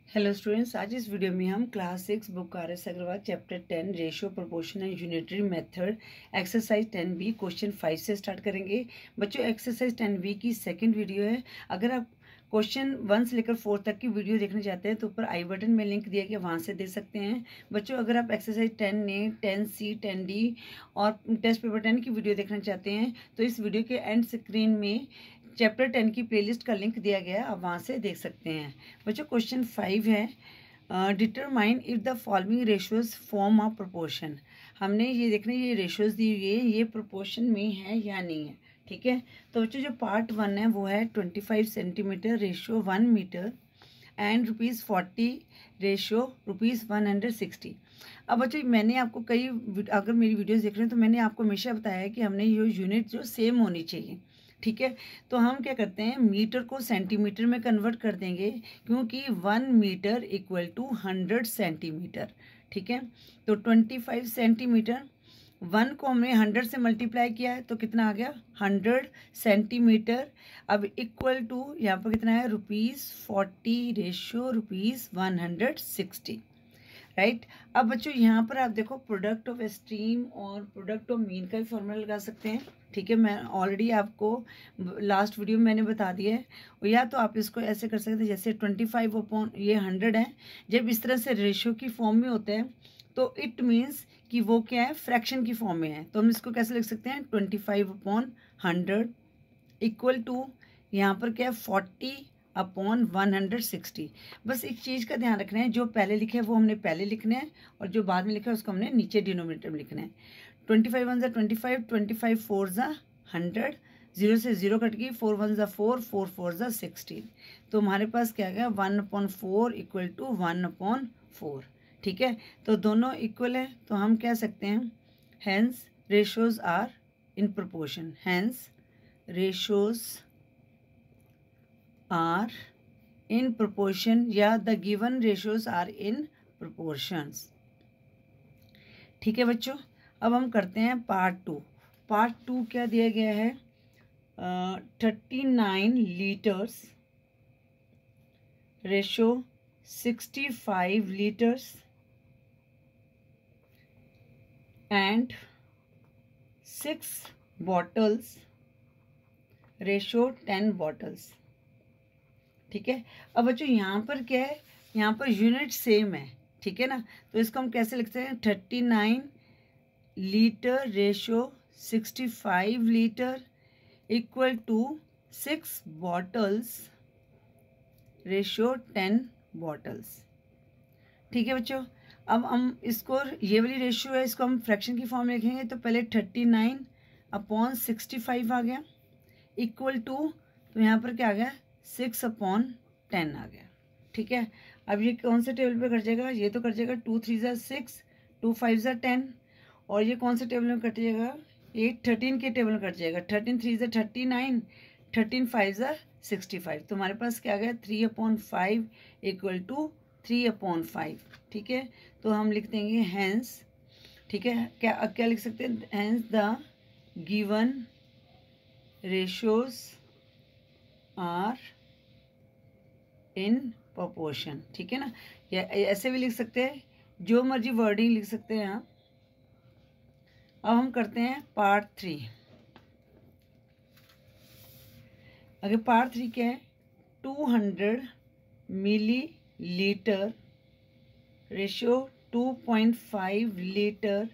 Hello students, आज इस video में हम class 6 book RS Agarwal chapter 10 ratio proportion and unitary method exercise 10B question 5 से स्टार्ट करेंगे। बच्चों, एक्सरसाइज 10B की सेकंड वीडियो है। अगर आप क्वेश्चन 1 से लेकर 4 तक की वीडियो देखना चाहते हैं तो ऊपर आई बटन में लिंक दिया गया, वहाँ से देख सकते हैं। बच्चों, अगर आप एक्सरसाइज 10A, 10C, 10D और टेस्ट पेपर 10 की वीडियो देखना चाहते हैं तो इस वीडियो के एंड स्क्रीन में चैप्टर 10 की प्लेलिस्ट का लिंक दिया गया है, आप वहाँ से देख सकते हैं। बच्चों, क्वेश्चन 5 है, determine if the following ratios form of proportion. हमने ये देखना है, ये रेशियोज दी हुई है, ये प्रोपोर्शन में है या नहीं है। ठीक है, तो बच्चों जो पार्ट 1 है वो है 25 centimetre ratio 1 metre and ₹40 ratio ₹160। अब बच्चों मैंने आपको अगर मेरी वीडियोस देख रहे हैं तो मैंने आपको हमेशा बताया है कि हमने ये यूनिट जो सेम होनी चाहिए। ठीक है, तो हम क्या करते हैं, मीटर को सेंटीमीटर में कन्वर्ट कर देंगे, क्योंकि 1 मीटर इक्वल टू 100 सेंटीमीटर। ठीक है, तो 25 सेंटीमीटर 1 को हमने 100 से मल्टीप्लाई किया है तो कितना आ गया 100 सेंटीमीटर। अब इक्वल टू यहाँ पर कितना है ₹40 रेशियो ₹160। राइट। अब बच्चों यहाँ पर आप देखो, प्रोडक्ट ऑफ स्ट्रीम और प्रोडक्ट ऑफ मीन का भी फॉर्मूला लगा सकते हैं। ठीक है, मैं ऑलरेडी आपको लास्ट वीडियो में मैंने बता दिया है। या तो आप इसको ऐसे कर सकते हैं, जैसे 25 अपॉन ये 100 है। जब इस तरह से रेशियो की फॉर्म में होते हैं तो इट मीन्स कि वो क्या है, फ्रैक्शन की फॉर्म में है। तो हम इसको कैसे लिख सकते हैं, 25 अपॉन 100 इक्वल टू यहाँ पर क्या है 40 अपॉन 160। बस एक चीज़ का ध्यान रखना है, जो पहले लिखे हैं वो हमने पहले लिखना है और जो बाद में लिखा है उसको हमने नीचे डिनोमिनेटर में लिखना है। 25 1 ज़ा 25, 25 4 ज़ा 100, 0 से 0 कट गई, 4 1 ज़ा 4, 4 4 ज़ा 16। तो हमारे पास क्या गया 1/4 इक्वल टू 1/4। ठीक है, तो दोनों इक्वल है, तो हम कह सकते हैं hence ratios are in proportion. Hence ratios are in proportion, या the given ratios are in proportions. ठीक है बच्चों, अब हम करते हैं पार्ट 2। पार्ट 2 क्या दिया गया है, 39 litres ratio 65 litres and 6 bottles ratio 10 bottles. ठीक है, अब बच्चों यहाँ पर क्या है, यहाँ पर यूनिट सेम है। ठीक है ना, तो इसको हम कैसे लिखते हैं, 39 litre ratio 65 litre equal to 6 bottles ratio 10 bottles. ठीक है बच्चों, अब हम इसको, ये वाली रेशियो है, इसको हम फ्रैक्शन की फॉर्म में लिखेंगे। तो पहले 39 अपॉन 65 आ गया इक्वल टू, तो यहाँ पर क्या आ गया 6/10 आ गया। ठीक है, अब ये कौन से टेबल पे कट जाएगा, ये तो कट जाएगा 2 3 ज़ा 6, 2 5 ज़ा 10, और ये कौन से टेबल में कट जाएगा, ये 13 के टेबल में कट जाएगा। 13 3 ज़ा 39, 13 5 ज़ा 65। तो हमारे पास क्या आ गया 3/5 इक्वल टू 3/5। ठीक है, तो हम लिख देंगे हैंस। ठीक है, क्या लिख सकते हैं, hence the given ratios are in proportion. ठीक है ना, या ऐसे भी लिख सकते हैं, जो मर्जी वर्डिंग लिख सकते हैं आप। अब हम करते हैं पार्ट 3। अगर पार्ट 3 क्या है, 200 मिली litre ratio 2.5 litre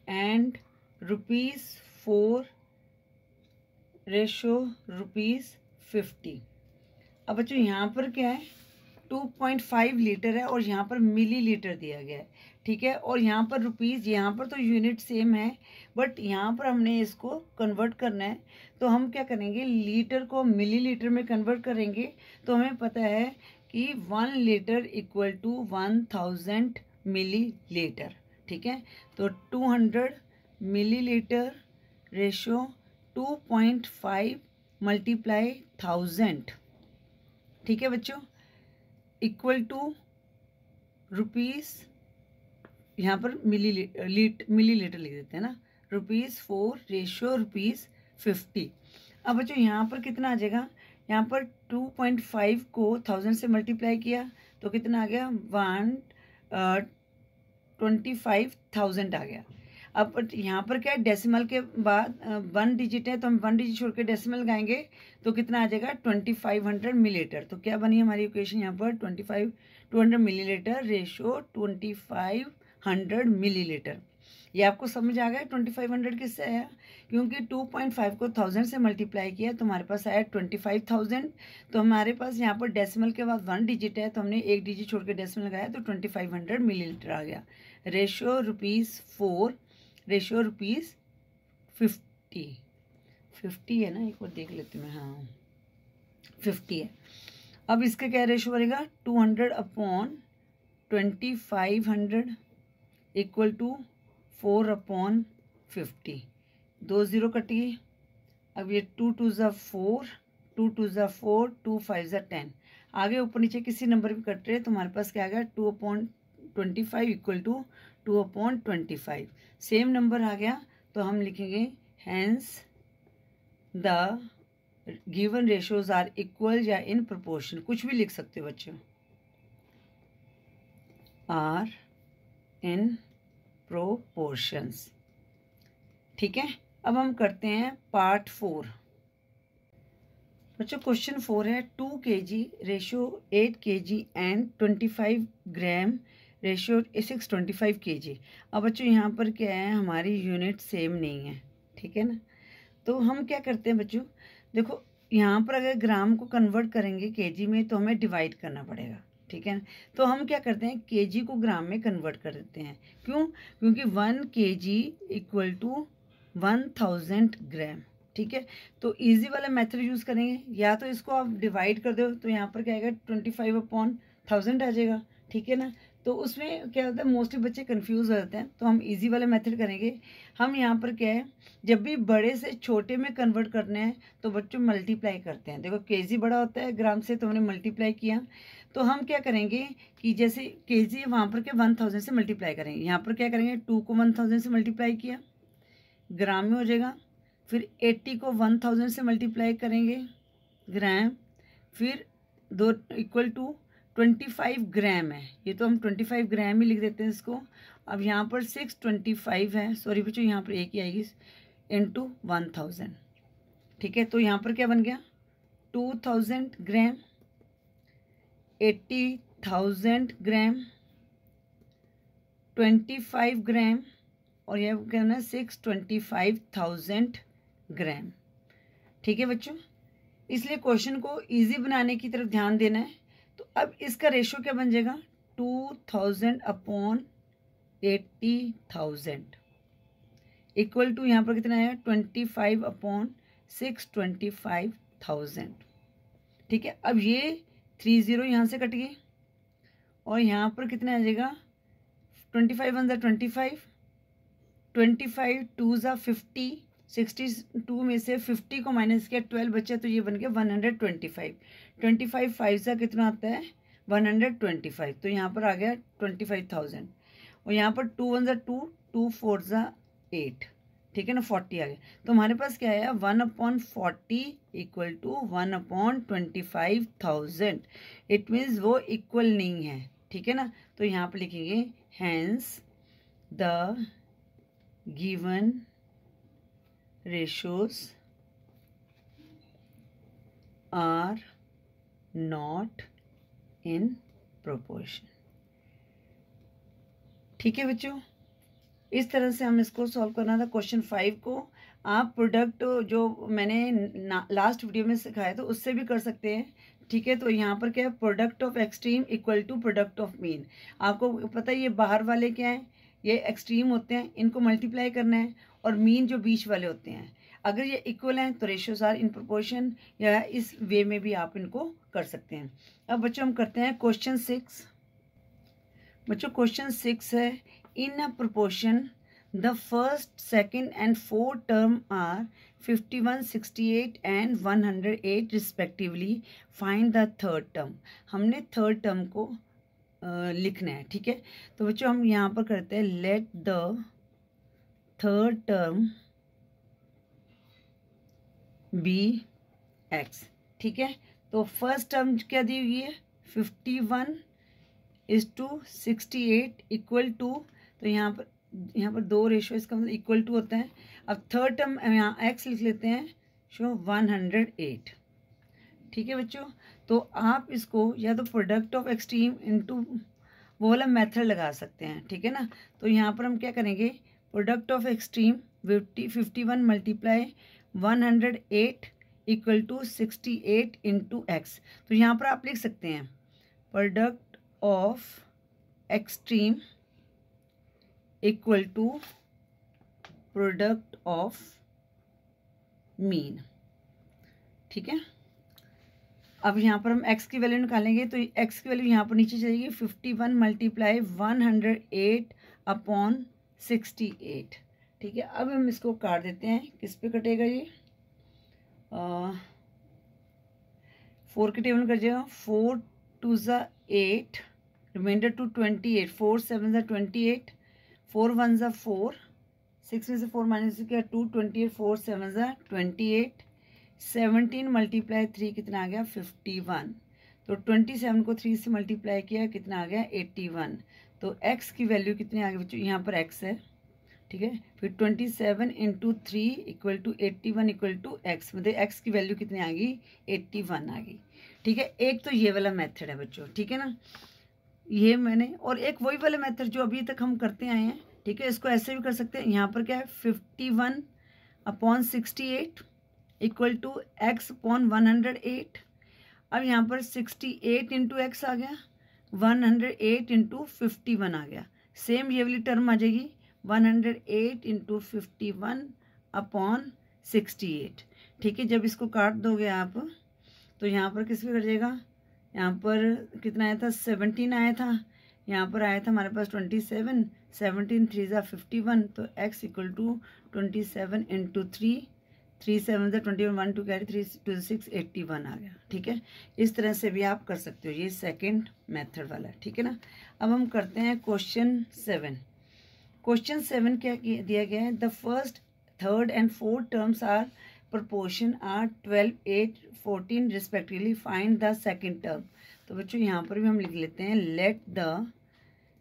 and ₹4 ratio ₹50। अब बच्चों यहाँ पर क्या है, 2.5 लीटर है और यहाँ पर मिली लीटर दिया गया है। ठीक है, और यहाँ पर रुपीज़, यहाँ पर तो यूनिट सेम है बट यहाँ पर हमने इसको कन्वर्ट करना है। तो हम क्या करेंगे, लीटर को मिली लीटर में कन्वर्ट करेंगे। तो हमें पता है कि 1 litre equal to 1000 millilitre. ठीक है, तो 200 मिली लीटर रेशियो 2.5 मल्टीप्लाई 1000। ठीक है बच्चों, इक्वल टू रुपीज़, यहाँ पर मिली लीटर लिख देते हैं ना, ₹4 रेशियो ₹50। अब बच्चों यहाँ पर कितना आ जाएगा, यहाँ पर 2.5 को 1000 से मल्टीप्लाई किया तो कितना आ गया 125,000 आ गया। अब यहाँ पर क्या है, डेसिमल के बाद 1 डिजिट है तो हम 1 डिजिट छोड़ के डेसिमल लगाएंगे तो कितना आ जाएगा 2500 मिलीलीटर। तो क्या बनी हमारी इक्वेशन यहाँ पर 200 मिलीलीटर रेशो 2500 मिलीलीटर। ये आपको समझ आ गया 2500 किससे आया, क्योंकि 2.5 को 1000 से मल्टीप्लाई किया तो हमारे पास आया 25,000। तो हमारे पास यहाँ पर डेसिमल के बाद 1 डिजिट है तो हमने 1 डिजिट छोड़ के डेसिमल लगाया तो 2500 मिलीलीटर आ गया। रेशो ₹4, रेशो ₹50 है ना, एक बार देख लेती हूँ मैं, हाँ 50 है। अब इसका क्या रेशो बनेगा 200/2500 इक्वल टू 4/50। 2 0 कटिए। अब ये 2 2 ज़ा 4, 2 2 ज़ा 4, 2 5 ज़ा 10, आगे ऊपर नीचे किसी नंबर भी कट रहे हैं तो हमारे पास क्या आ गया 2/25 इक्वल टू 2/25। सेम नंबर आ गया तो हम लिखेंगे hence the given ratios are equal या इन प्रोपोर्शन, कुछ भी लिख सकते हो बच्चों, आर इन प्रोपोर्शंस। ठीक है, अब हम करते हैं पार्ट 4। बच्चों क्वेश्चन 4 है 2 kg ratio 8 kg and 25 gram ratio 625 kg। अब बच्चों यहाँ पर क्या है, हमारी यूनिट सेम नहीं है, ठीक है ना। तो हम क्या करते हैं बच्चों, देखो यहाँ पर अगर ग्राम को कन्वर्ट करेंगे केजी में तो हमें डिवाइड करना पड़ेगा, ठीक है ना। तो हम क्या करते हैं केजी को ग्राम में कन्वर्ट कर देते हैं। क्यों, क्योंकि 1 kg इक्वल टू 1000 ग्राम, ठीक है। तो इजी वाला मेथड यूज़ करेंगे, या तो इसको आप डिवाइड कर दो तो यहाँ पर क्या आएगा 25/1000 आ जाएगा, ठीक है ना। तो उसमें क्या होता है, मोस्टली बच्चे कंफ्यूज हो जाते हैं, तो हम इजी वाला मेथड करेंगे। हम यहाँ पर क्या है, जब भी बड़े से छोटे में कन्वर्ट करने हैं तो बच्चों मल्टीप्लाई करते हैं। देखो केजी बड़ा होता है ग्राम से तो हमने मल्टीप्लाई किया, तो हम क्या करेंगे कि जैसे केजी वहाँ पर क्या 1000 से मल्टीप्लाई करेंगे, यहाँ पर क्या करेंगे 2 को 1000 से मल्टीप्लाई किया ग्राम में हो जाएगा, फिर 80 को 1000 से मल्टीप्लाई करेंगे ग्राम, फिर 2 इक्वल टू 25 ग्राम है, ये तो हम 25 ग्राम ही लिख देते हैं इसको। अब यहाँ पर 625 है, सॉरी बच्चों यहाँ पर एक ही आएगी, इंटू 1000, ठीक है। तो यहाँ पर क्या बन गया 2000 ग्राम, 80,000 ग्राम, 25 ग्राम, और यह कहना है 625,000 ग्राम, ठीक है बच्चों। इसलिए क्वेश्चन को इजी बनाने की तरफ ध्यान देना है। तो अब इसका रेशो क्या बन जाएगा 2000/80,000 इक्वल टू यहाँ पर कितना आया 25/625,000, ठीक है। अब ये 30 यहाँ से कट गए और यहाँ पर कितना आ जाएगा 25 1 25, 25 2 50, 62 में से 50 को माइनस किया 12 बचा तो ये बन गया 125। 25 5 कितना आता है 125, तो यहाँ पर आ गया 25,000, और यहाँ पर 2 1 2, 2 4 8, ठीक है ना, 40 आ गया। तो हमारे पास क्या आया 1/40 इक्वल टू 1/25,000। इट मीन्स वो इक्वल नहीं है, ठीक है ना। तो यहाँ पर लिखेंगे hence the given ratios are not in proportion, ठीक है बच्चों। इस तरह से हम इसको सॉल्व करना था। क्वेश्चन 5 को आप प्रोडक्ट जो मैंने लास्ट वीडियो में सिखाया था उससे भी कर सकते हैं, ठीक है। तो यहाँ पर क्या है product of extreme equal to product of mean. आपको पता है ये बाहर वाले क्या हैं, ये एक्सट्रीम होते हैं, इनको मल्टीप्लाई करना है, और मीन जो बीच वाले होते हैं अगर ये इक्वल हैं तो रेशियोज आर इन प्रोपोर्शन, या इस वे में भी आप इनको कर सकते हैं। अब बच्चों हम करते हैं क्वेश्चन 6। बच्चों क्वेश्चन 6 है इन a proportion the first second and fourth term are 51 68 and 108 respectively, find the third term. हमने थर्ड टर्म को लिखना है, ठीक है। तो बच्चों हम यहाँ पर करते हैं let the third term be x, ठीक है। तो फर्स्ट टर्म क्या दी हुई है 51 इज टू 68 इक्वल टू, तो यहाँ पर दो रेशो, इसका मतलब इक्वल टू होता है। अब थर्ड टर्म यहाँ x लिख लेते हैं, शो 108। ठीक है बच्चों, तो आप इसको या तो प्रोडक्ट ऑफ एक्सट्रीम इनटू वो वाला मेथड लगा सकते हैं। ठीक है ना, तो यहाँ पर हम क्या करेंगे, product of extreme 51 multiply 108 equal to 68 into x. तो यहाँ पर आप लिख सकते हैं product of extreme equal to product of mean. ठीक है, अब यहाँ पर हम x की वैल्यू निकालेंगे, तो x की वैल्यू यहाँ पर नीचे चलेगी 51 मल्टीप्लाई 108 अपॉन 68। ठीक है, अब हम इसको काट देते हैं, किस पे कटेगा ये, 4 के टेबल में कट जाएगा, 4 2 ज़ा 8, रिमाइंडर टू 28, 4 7 ज़ा 28, 4 1 ज़ा 4, 6 में से 4 माइनस किया 2, 28, 4 7 ज़ा 28, 17 मल्टीप्लाई 3 कितना आ गया 51, तो 27 को 3 से मल्टीप्लाई किया कितना आ गया 81। तो x की वैल्यू कितनी आ गई बच्चों, यहाँ पर x है। ठीक है, फिर 27 into 3 equal to 81 equal to x, मतलब x की वैल्यू कितनी आ गई 81 आ गई। ठीक है, एक तो ये वाला मेथड है बच्चों। ठीक है ना, ये मैंने, और एक वही वाला मेथड जो अभी तक हम करते आए हैं। ठीक है, इसको ऐसे भी कर सकते हैं, यहाँ पर क्या है 51 upon 68 equal to x upon 108। अब यहाँ पर 68 इंटू एक्स आ गया, 108 इंटू 51 आ गया, सेम ये वाली टर्म आ जाएगी 108 इंटू 51 अपॉन 68। ठीक है, जब इसको काट दोगे आप तो यहाँ पर किस पे कट जाएगा, यहाँ पर कितना आया था 17 आया था, यहाँ पर आया था हमारे पास 27, 17 3 ज़ा 51, तो x इक्वल टू 27 इंटू 3, 3 7 ज़ा 21, 1 2 कैरी 3 2 6 81 आ गया। ठीक है, इस तरह से भी आप कर सकते हो, ये सेकंड मेथड वाला है। ठीक है ना, अब हम करते हैं क्वेश्चन 7। क्वेश्चन 7 क्या दिया गया है, the first third and fourth terms are proportion are 12 8 14 respectively, find the second term। तो बच्चों यहाँ पर भी हम लिख लेते हैं let the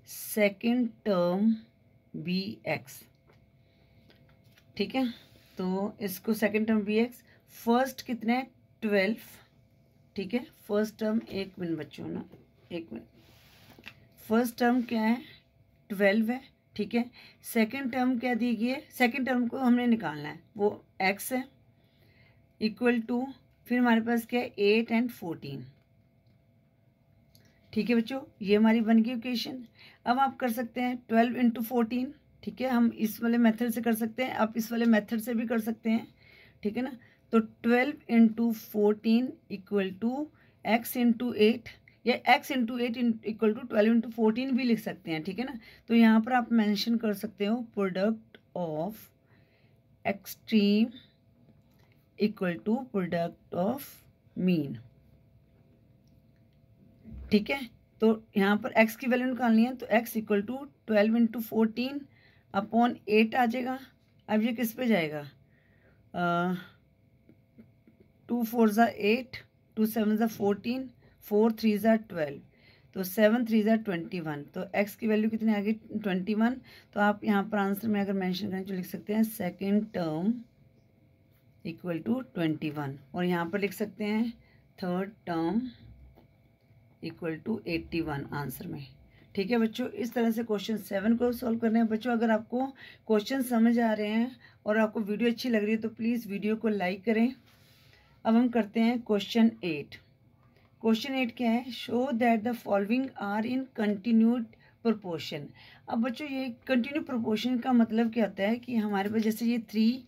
second term be x। ठीक है, तो इसको second term be x, first कितने 12। ठीक है, फर्स्ट टर्म, एक मिनट बच्चों ना, एक मिनट, फर्स्ट टर्म क्या है 12 है। ठीक है, सेकंड टर्म क्या दी गई है, सेकंड टर्म को हमने निकालना है, वो x है इक्वल टू, फिर हमारे पास क्या है 8 एंड 14। ठीक है बच्चों, ये हमारी बन गई इक्वेशन। अब आप कर सकते हैं 12 इंटू 14। ठीक है, हम इस वाले मेथड से कर सकते हैं, आप इस वाले मेथड से भी कर सकते हैं। ठीक है ना, तो 12 into 14 equal to x into 8, या x into 8 equal to 12 into 14 भी लिख सकते हैं। ठीक है ना, तो यहाँ पर आप मेंशन कर सकते हो product of extreme equal to product of mean. ठीक है, तो यहाँ पर x की वैल्यू निकालनी है, तो x equal to 12 into 14 upon 8 आ जाएगा। अब ये किस पे जाएगा, 2 4 ज़ा 8, 2 7 ज़ा 14, 4 3 ज़ा 12, तो 7 3 ज़ा 21, तो x की वैल्यू कितनी आ गई 21। तो आप यहाँ पर आंसर में अगर मेंशन करें तो लिख सकते हैं सेकेंड टर्म इक्वल टू 21, और यहाँ पर लिख सकते हैं third term equal to 81 answer में। ठीक है बच्चों, इस तरह से क्वेश्चन 7 को सॉल्व करना है। बच्चों अगर आपको क्वेश्चन समझ आ रहे हैं और आपको वीडियो अच्छी लग रही है तो प्लीज़ वीडियो को लाइक करें। अब हम करते हैं क्वेश्चन 8। क्वेश्चन 8 क्या है, show that the following are in continued proportion. अब बच्चों ये कंटिन्यू प्रोपोर्शन का मतलब क्या होता है कि हमारे पास जैसे ये 3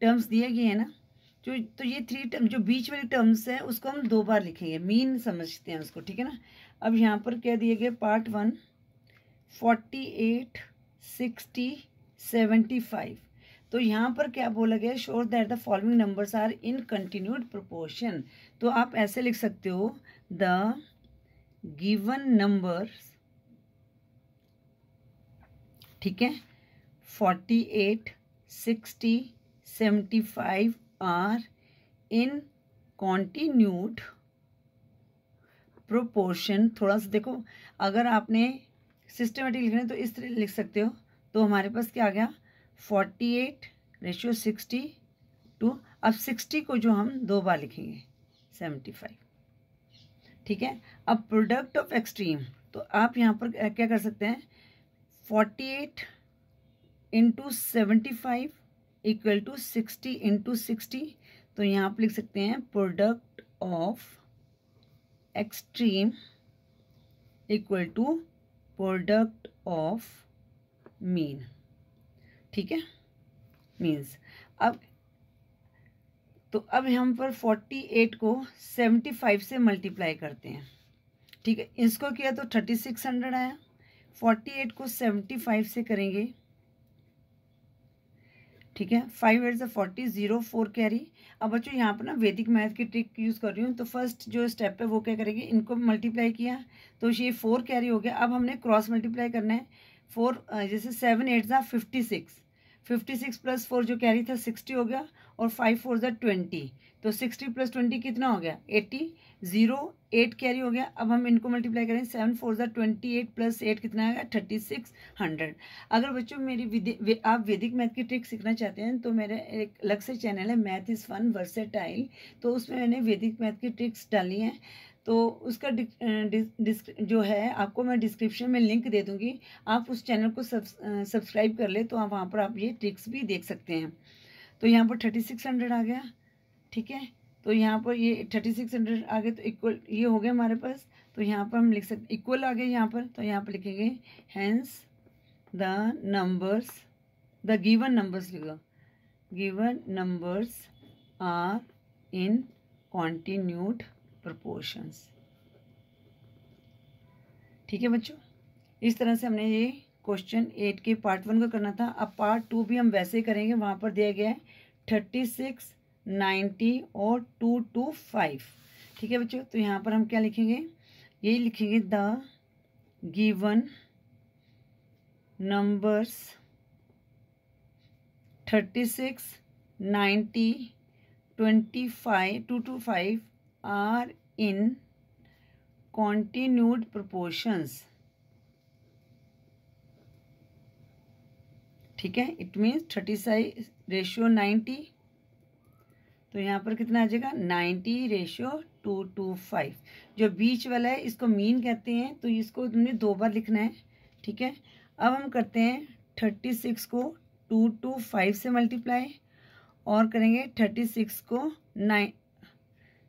टर्म्स दिए गए हैं ना, तो ये 3 टर्म जो बीच वाली टर्म्स है उसको हम 2 बार लिखेंगे, मीन समझते हैं उसको। ठीक है ना, अब यहाँ पर क्या दिए गए, पार्ट 1 48 60 75, तो यहाँ पर क्या बोला गया, show that the following numbers are in continued proportion. तो आप ऐसे लिख सकते हो, द गिवन नंबर्स, ठीक है, 48 60 75 are in continued प्रोपोर्शन, थोड़ा सा देखो, अगर आपने सिस्टमेटिक लिखना है तो इस तरह लिख सकते हो। तो हमारे पास क्या आ गया 48:60 अब 60 को जो हम 2 बार लिखेंगे 75, ठीक है। अब प्रोडक्ट ऑफ एक्सट्रीम, तो आप यहाँ पर क्या कर सकते हैं 48 × 75 = 60 × 60। तो यहाँ पर लिख सकते हैं product of extreme equal to product of mean, ठीक है, मीन्स। अब तो अब यहाँ पर 48 को 75 से मल्टीप्लाई करते हैं, ठीक है। इसको किया तो 3600 आया। 48 को 75 से करेंगे, ठीक है। 5 8 40 0 4 कैरी। अब बच्चों यहाँ पर ना वैदिक मैथ की ट्रिक यूज़ कर रही हूँ। तो फर्स्ट जो स्टेप है वो क्या करेंगे, इनको मल्टीप्लाई किया तो ये 4 कैरी हो गया। अब हमने क्रॉस मल्टीप्लाई करना है। 4 जैसे 7 8 56, 56 + 4 जो कैरी था 60 हो गया, और 5 4 20। तो 60 + 20 कितना हो गया 80, 0 8 कैरी हो गया। अब हम इनको मल्टीप्लाई करें, 7 4 28 + 8 कितना आएगा 3600। अगर बच्चों मेरी आप वैदिक मैथ की ट्रिक सीखना चाहते हैं तो मेरे एक अलग से चैनल है मैथ इज़ फन वर्सेटाइल, तो उसमें मैंने वैदिक मैथ की ट्रिक्स डाली हैं। तो उसका जो है आपको मैं डिस्क्रिप्शन में लिंक दे दूँगी, आप उस चैनल को सब्सक्राइब कर ले, तो आप वहाँ पर आप ये ट्रिक्स भी देख सकते हैं। तो यहाँ पर 3600 आ गया, ठीक है। तो यहाँ पर ये 3600 आ गए, तो इक्वल ये हो गया हमारे पास। तो यहाँ पर हम लिख सकते इक्वल आ गए यहाँ पर, तो यहाँ पर लिखेंगे hence the numbers, the given numbers लिखो, given numbers are in continued proportions, ठीक है बच्चों। इस तरह से हमने ये क्वेश्चन 8 के पार्ट 1 को करना था। अब पार्ट 2 भी हम वैसे ही करेंगे। वहाँ पर दिया गया है 36 90 और 2 to 5, ठीक है बच्चों। तो यहाँ पर हम क्या लिखेंगे, यही लिखेंगे the given numbers 36 90 25 2 to 5 are in continued proportions, ठीक है। It means 36:90। तो यहाँ पर कितना आ जाएगा 90:2 to 5। जो बीच वाला है इसको मीन कहते हैं, तो इसको तुमने 2 बार लिखना है, ठीक है। अब हम करते हैं 36 को 2 to 5 से मल्टीप्लाई, और करेंगे 36 को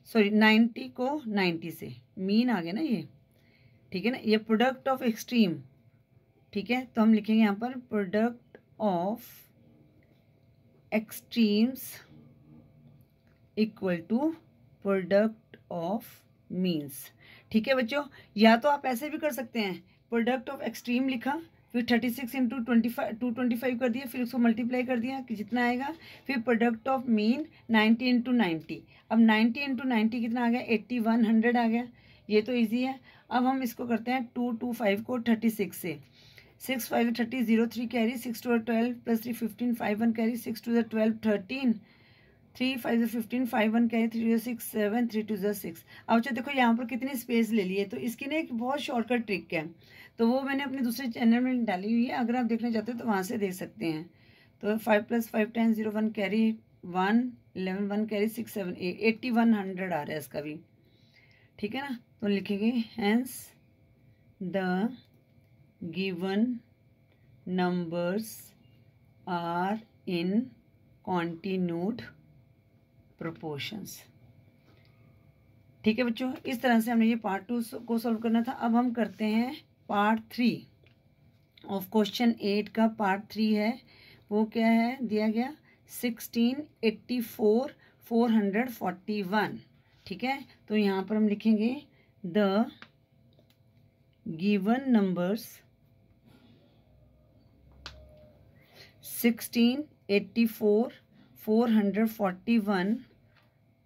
90 को 90 से, मीन आ गया ना ये, ठीक है ना। ये प्रोडक्ट ऑफ एक्सट्रीम, ठीक है। तो हम लिखेंगे यहाँ पर product of extremes equal to product of means, ठीक है बच्चों। या तो आप ऐसे भी कर सकते हैं, प्रोडक्ट ऑफ एक्सट्रीम लिखा, फिर 36 × 225 कर दिया, फिर उसको मल्टीप्लाई कर दिया कि जितना आएगा, फिर प्रोडक्ट ऑफ मीन 90 × 90। अब 90 × 90 कितना आ गया 8100 आ गया। ये तो इजी है। अब हम इसको करते हैं 2 to 5 को 36 से, 6 5 30 0 3 कैरी, 6 2 12 + 3 15 5 1 कैरी, 6 2 12 13 3 5 15 5 1 कैरी, 3 6 7 3 2 6। अब अच्छा देखो यहाँ पर कितनी स्पेस ले लिए, तो इसकी ना एक बहुत शॉर्टकट ट्रिक है, तो वो मैंने अपने दूसरे चैनल में डाली हुई है। अगर आप देखना चाहते हो तो वहाँ से देख सकते हैं। तो 5 + 5 10 0 1 कैरी 1 11 1 कैरी 6 7 8 8100 आ रहा है इसका भी, ठीक है ना। तो लिखेंगे hence the given numbers are in continued proportions, ठीक है बच्चों। इस तरह से हमने ये पार्ट 2 को सॉल्व करना था। अब हम करते हैं पार्ट 3 ऑफ क्वेश्चन 8 का पार्ट 3 है। वो क्या है दिया गया 1684 441, ठीक है। तो यहाँ पर हम लिखेंगे the given numbers 1684 441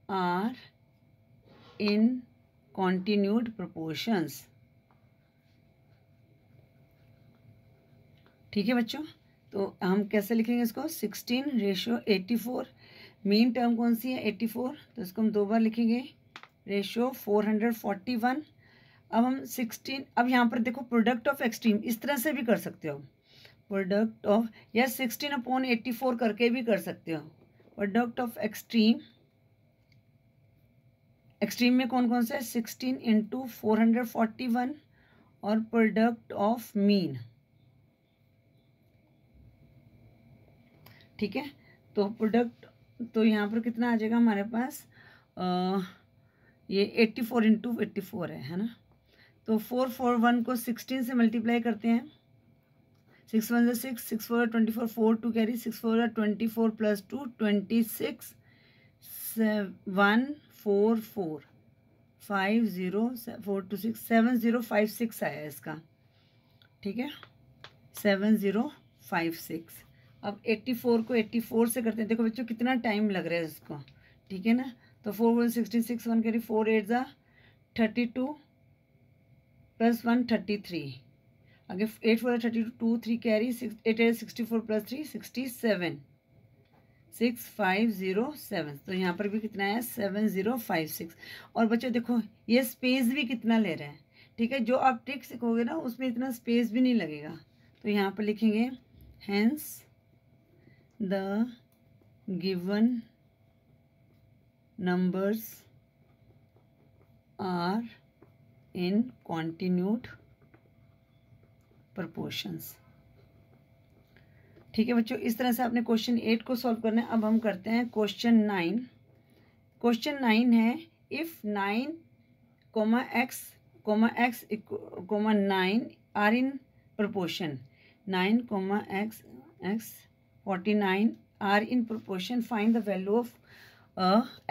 are in continued proportions, ठीक है बच्चों। तो हम कैसे लिखेंगे इसको 16:84, मीन टर्म कौन सी है 84, तो इसको हम 2 बार लिखेंगे, रेशियो 441। अब हम 16, अब यहाँ पर देखो प्रोडक्ट ऑफ एक्सट्रीम इस तरह से भी कर सकते हो, प्रोडक्ट ऑफ या 16/84 करके भी कर सकते हो। प्रोडक्ट ऑफ एक्सट्रीम, एक्सट्रीम में कौन कौन सा है, 16 × 441 और प्रोडक्ट ऑफ मीन, ठीक है। तो प्रोडक्ट, तो यहाँ पर कितना आ जाएगा हमारे पास, ये 84 × 84 है ना। तो 441 को 16 से मल्टीप्लाई करते हैं, 6 1 6, 6 4 24, 4 2 कैरी, 6 4 24 प्लस 2 26, 1 4 4 5 0 4 2 6 7056 आया इसका, ठीक है, 7056। अब 84 को 84 से करते हैं, देखो बच्चों कितना टाइम लग रहा है इसको, ठीक है ना। तो 4 1 66, 1 कैरी, 4 8 32 प्लस 1 33, आगे 8 4 32, 2 3 कैरी, 8 8 64 प्लस 3 67, 6507। तो यहाँ पर भी कितना है, 7056। और बच्चों देखो ये स्पेस भी कितना ले रहा है, ठीक है। जो आप ट्रिक सीखोगे ना उसमें इतना स्पेस भी नहीं लगेगा। तो यहाँ पर लिखेंगे hence the given numbers are in continued proportions, ठीक है बच्चों। इस तरह से आपने क्वेश्चन 8 को सॉल्व करना है। अब हम करते हैं क्वेश्चन 9। क्वेश्चन 9 है, if 9, x, x, 9 are in proportion, 9, x, x 49 are in proportion, find the value of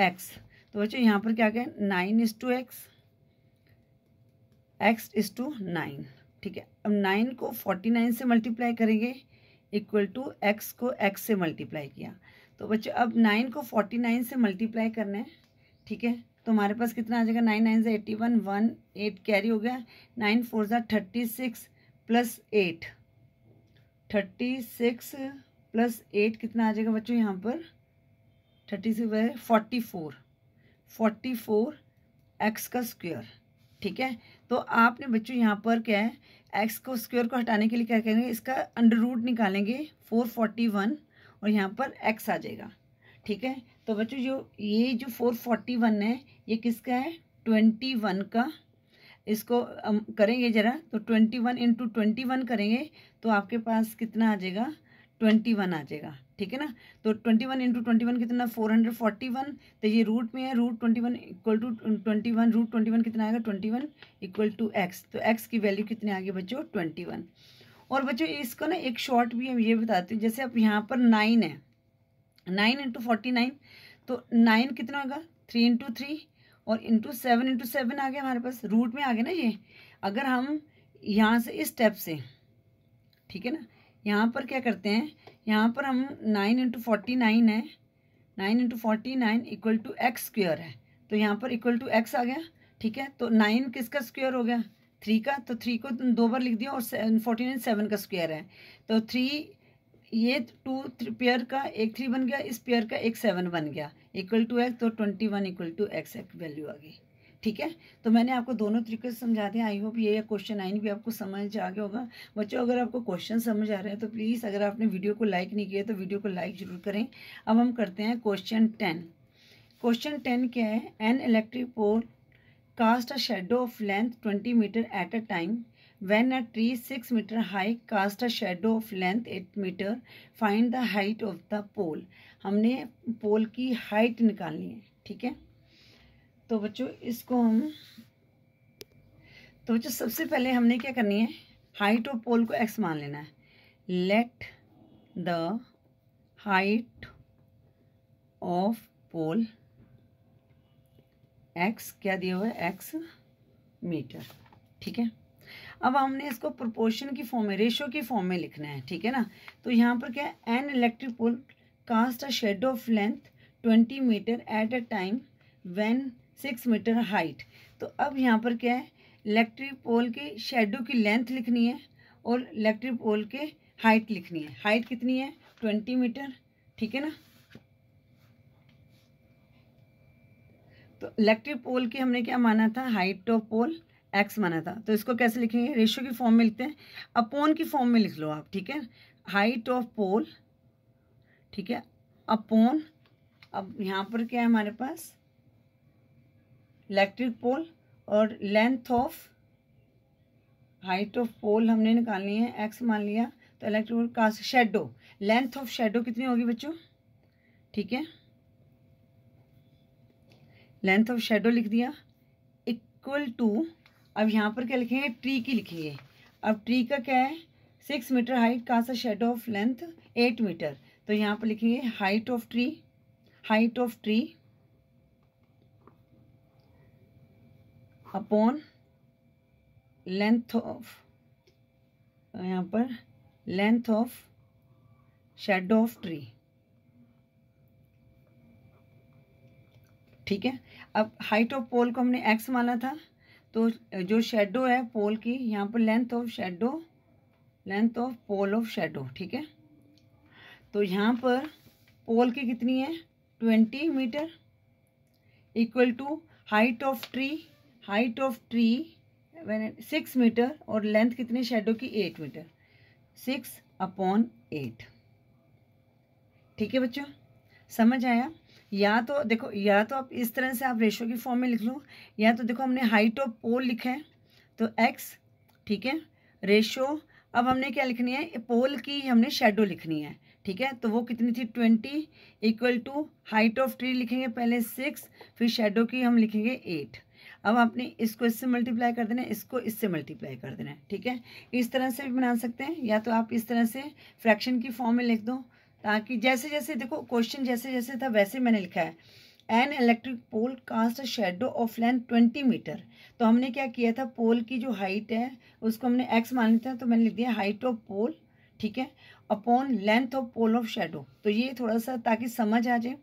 x। तो बच्चों यहाँ पर क्या क्या, 9:x, x:9, ठीक है। अब 9 को 49 से मल्टीप्लाई करेंगे, इक्वल टू x को x से मल्टीप्लाई किया। तो बच्चों अब 9 को 49 से मल्टीप्लाई करना है, ठीक है। तो हमारे पास कितना आ जाएगा, 9 9 से 81, 1 8 कैरी हो गया, 9 4 36 प्लस 8, 36 प्लस 8 कितना आ जाएगा बच्चों, यहाँ पर 36 44, 44 x का स्क्वायर, ठीक है। तो आपने बच्चों यहाँ पर क्या है, x को स्क्वायर को हटाने के लिए क्या करेंगे, इसका अंडर रूट निकालेंगे 441 और यहाँ पर x आ जाएगा, ठीक है। तो बच्चों ये जो 441 है ये किसका है, 21 का। इसको करेंगे जरा, तो 21 × 21 करेंगे तो आपके पास कितना आ जाएगा, 21 आ जाएगा, ठीक है ना। तो 21 × 21 कितना, 441। तो ये रूट में है, रूट 21 इक्वल टू 21, रूट 21 कितना आएगा, 21 इक्वल टू x। तो x की वैल्यू कितनी आ गई बच्चों, 21। और बच्चों इसको ना एक शॉर्ट भी हम ये बताते हैं, जैसे अब यहाँ पर 9 है, 9 × 49, तो 9 कितना होगा, 3 × 3 और इंटू 7 × 7 आ गया हमारे पास, रूट में आ गया ना ये। अगर हम यहाँ से इस स्टेप से, ठीक है ना, यहाँ पर क्या करते हैं, यहाँ पर हम 9 × 49 है, 9 × 49 इक्वल टू x स्क्वायर है। तो यहाँ पर इक्वल टू x आ गया, ठीक है। तो 9 किसका स्क्वायर हो गया, 3 का। तो 3 को 2 बार लिख दिया, और 49 7 का स्क्वायर है। तो 3, ये 2 पेयर का एक 3 बन गया, इस पेयर का एक 7 बन गया, इक्वल टू x। तो 21 इक्वल टू x वैल्यू आ गई, ठीक है। तो मैंने आपको दोनों तरीके से समझा दिया। आई होप ये क्वेश्चन 9 भी आपको समझ आ गया होगा। बच्चों अगर आपको क्वेश्चन समझ आ रहे हैं तो प्लीज़, अगर आपने वीडियो को लाइक नहीं किया तो वीडियो को लाइक जरूर करें। अब हम करते हैं क्वेश्चन 10। क्वेश्चन 10 क्या है, an electric pole cast a shadow of length 20 metre at a time when a tree 6 meter high cast a shadow of length 8 meter, find the height of the pole। हमने पोल की height निकालनी है, ठीक है। तो बच्चों इसको हम, तो बच्चों सबसे पहले हमने क्या करनी है, हाइट ऑफ पोल को x मान लेना है। Let the height of pole x क्या दिया हुआ है, x मीटर, ठीक है। अब हमने इसको प्रोपोर्शन की फॉर्म में, रेशो की फॉर्म में लिखना है, ठीक है ना। तो यहाँ पर क्या है, an electric pole cast a shadow of length 20 metre at a time when 6 metre height. तो अब यहाँ पर क्या है, इलेक्ट्रिक पोल के शेडो की लेंथ लिखनी है और इलेक्ट्रिक पोल के हाइट लिखनी है। हाइट कितनी है, 20 मीटर, ठीक है ना। तो इलेक्ट्रिक पोल की हमने क्या माना था, हाइट ऑफ पोल एक्स माना था, तो इसको कैसे लिखेंगे, रेशियो की फॉर्म में लिखते हैं, अपॉन की फॉर्म में लिख लो आप, ठीक है, हाइट ऑफ पोल, ठीक है, अपॉन, अब यहाँ पर क्या है हमारे पास इलेक्ट्रिक पोल, और लेंथ ऑफ, हाइट ऑफ पोल हमने निकालनी है, एक्स मान लिया, तो इलेक्ट्रिक पोल का शेडो, लेंथ ऑफ शेडो कितनी होगी बच्चों, ठीक है, लेंथ ऑफ शेडो लिख दिया, इक्वल टू, अब यहाँ पर क्या लिखेंगे, ट्री की लिखेंगे, अब ट्री का क्या है 6 मीटर हाइट, कहाँ सा शेडो ऑफ लेंथ 8 मीटर, तो यहाँ पर लिखेंगे height of tree, height of tree upon length of, यहाँ पर length of shadow of tree, ठीक है। अब हाइट ऑफ पोल को हमने एक्स माना था, तो जो शेडो है पोल की, यहाँ पर length of shadow, length of pole of shadow, ठीक है, तो यहाँ पर पोल की कितनी है 20 metre, equal to height of tree, height of tree 6 metre, और लेंथ कितनी शेडो की 8 मीटर, 6/8, ठीक है बच्चों, समझ आया। या तो देखो, या तो आप इस तरह से आप रेशो की फॉर्म में लिख लो, या तो देखो हमने हाइट ऑफ पोल लिखा है तो एक्स, ठीक है, रेशो, अब हमने क्या लिखनी है, पोल की हमने शेडो लिखनी है, ठीक है, तो वो कितनी थी 20, equal to height of tree लिखेंगे पहले 6, फिर शेडो की हम लिखेंगे 8, अब आपने इसको इससे मल्टीप्लाई कर देना है, इसको इससे मल्टीप्लाई कर देना है, ठीक है, इस तरह से भी बना सकते हैं, या तो आप इस तरह से फ्रैक्शन की फॉर्म में लिख दो, ताकि जैसे जैसे देखो क्वेश्चन जैसे जैसे था वैसे मैंने लिखा है, an electric pole cast shadow of length 20 metre, तो हमने क्या किया था, पोल की जो हाइट है उसको हमने एक्स मान लिया था, तो मैंने लिख दिया हाइट ऑफ पोल, ठीक है, upon length of pole of shadow, तो ये थोड़ा सा ताकि समझ आ जाए,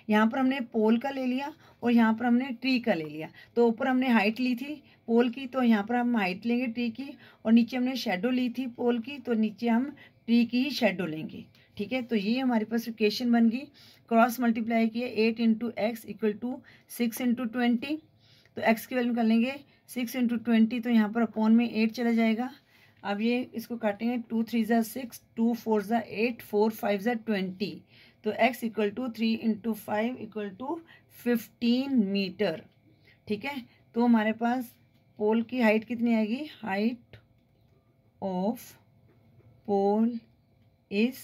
यहाँ पर हमने पोल का ले लिया और यहाँ पर हमने ट्री का ले लिया, तो ऊपर हमने हाइट ली थी पोल की, तो यहाँ पर हम हाइट लेंगे ट्री की, और नीचे हमने शेडो ली थी पोल की, तो नीचे हम ट्री की ही शेडो लेंगे, ठीक है, तो ये हमारे पास इक्वेशन बन गई, क्रॉस मल्टीप्लाई किए 8 × x इक्वल टू 6 × 20, तो x की वैल्यू निकाल लेंगे 6 × 20, तो यहाँ पर अपॉन में 8 चला जाएगा, अब ये इसको काटेंगे 2 3 ज़ा 6, 2 4 ज़ा 8, 4 5 ज़ा 20, तो x equal to 3 × 5 equal to 15 metre, ठीक है, तो हमारे पास पोल की हाइट कितनी आएगी, height of pole is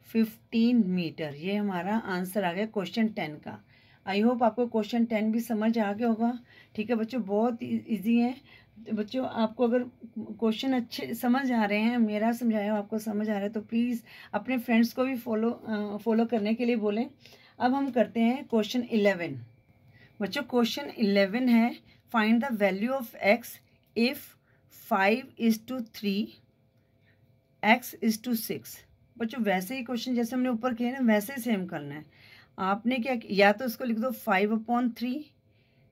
15 metre, ये हमारा आंसर आ गया क्वेश्चन 10 का। आई होप आपको क्वेश्चन 10 भी समझ आ गया होगा, ठीक है बच्चों, बहुत इजी है बच्चों, आपको अगर क्वेश्चन अच्छे समझ आ रहे हैं, मेरा समझाया आपको समझ आ रहा है, तो प्लीज़ अपने फ्रेंड्स को भी फॉलो करने के लिए बोलें। अब हम करते हैं क्वेश्चन 11 बच्चों, क्वेश्चन 11 है, find the value of x if 5:3 x:6, बच्चों वैसे ही क्वेश्चन जैसे हमने ऊपर किए ना वैसे ही सेम करना है, आपने क्या, या तो इसको लिख दो 5/3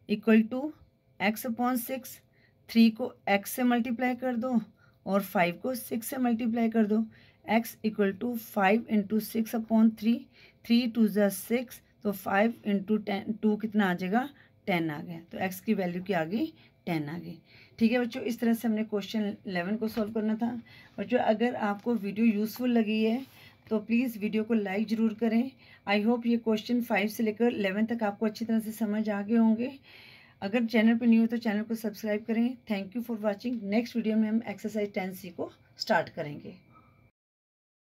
इक्वल टू x/6, 3 को x से मल्टीप्लाई कर दो और 5 को 6 से मल्टीप्लाई कर दो, x इक्वल टू 5 × 6/3, 3 2 ज़ा 6, तो 5 × 10, 2 कितना आ जाएगा 10 आ गया, तो x की वैल्यू क्या आ गई 10 आ गई, ठीक है बच्चों, इस तरह से हमने क्वेश्चन 11 को सॉल्व करना था। बच्चों अगर आपको वीडियो यूज़फुल लगी है तो प्लीज़ वीडियो को लाइक ज़रूर करें। आई होप ये क्वेश्चन 5 से लेकर 11 तक आपको अच्छी तरह से समझ आ गए होंगे। अगर चैनल पर न्यू हो तो चैनल को सब्सक्राइब करें। Thank you for watching. Next video में हम एक्सरसाइज 10C को स्टार्ट करेंगे।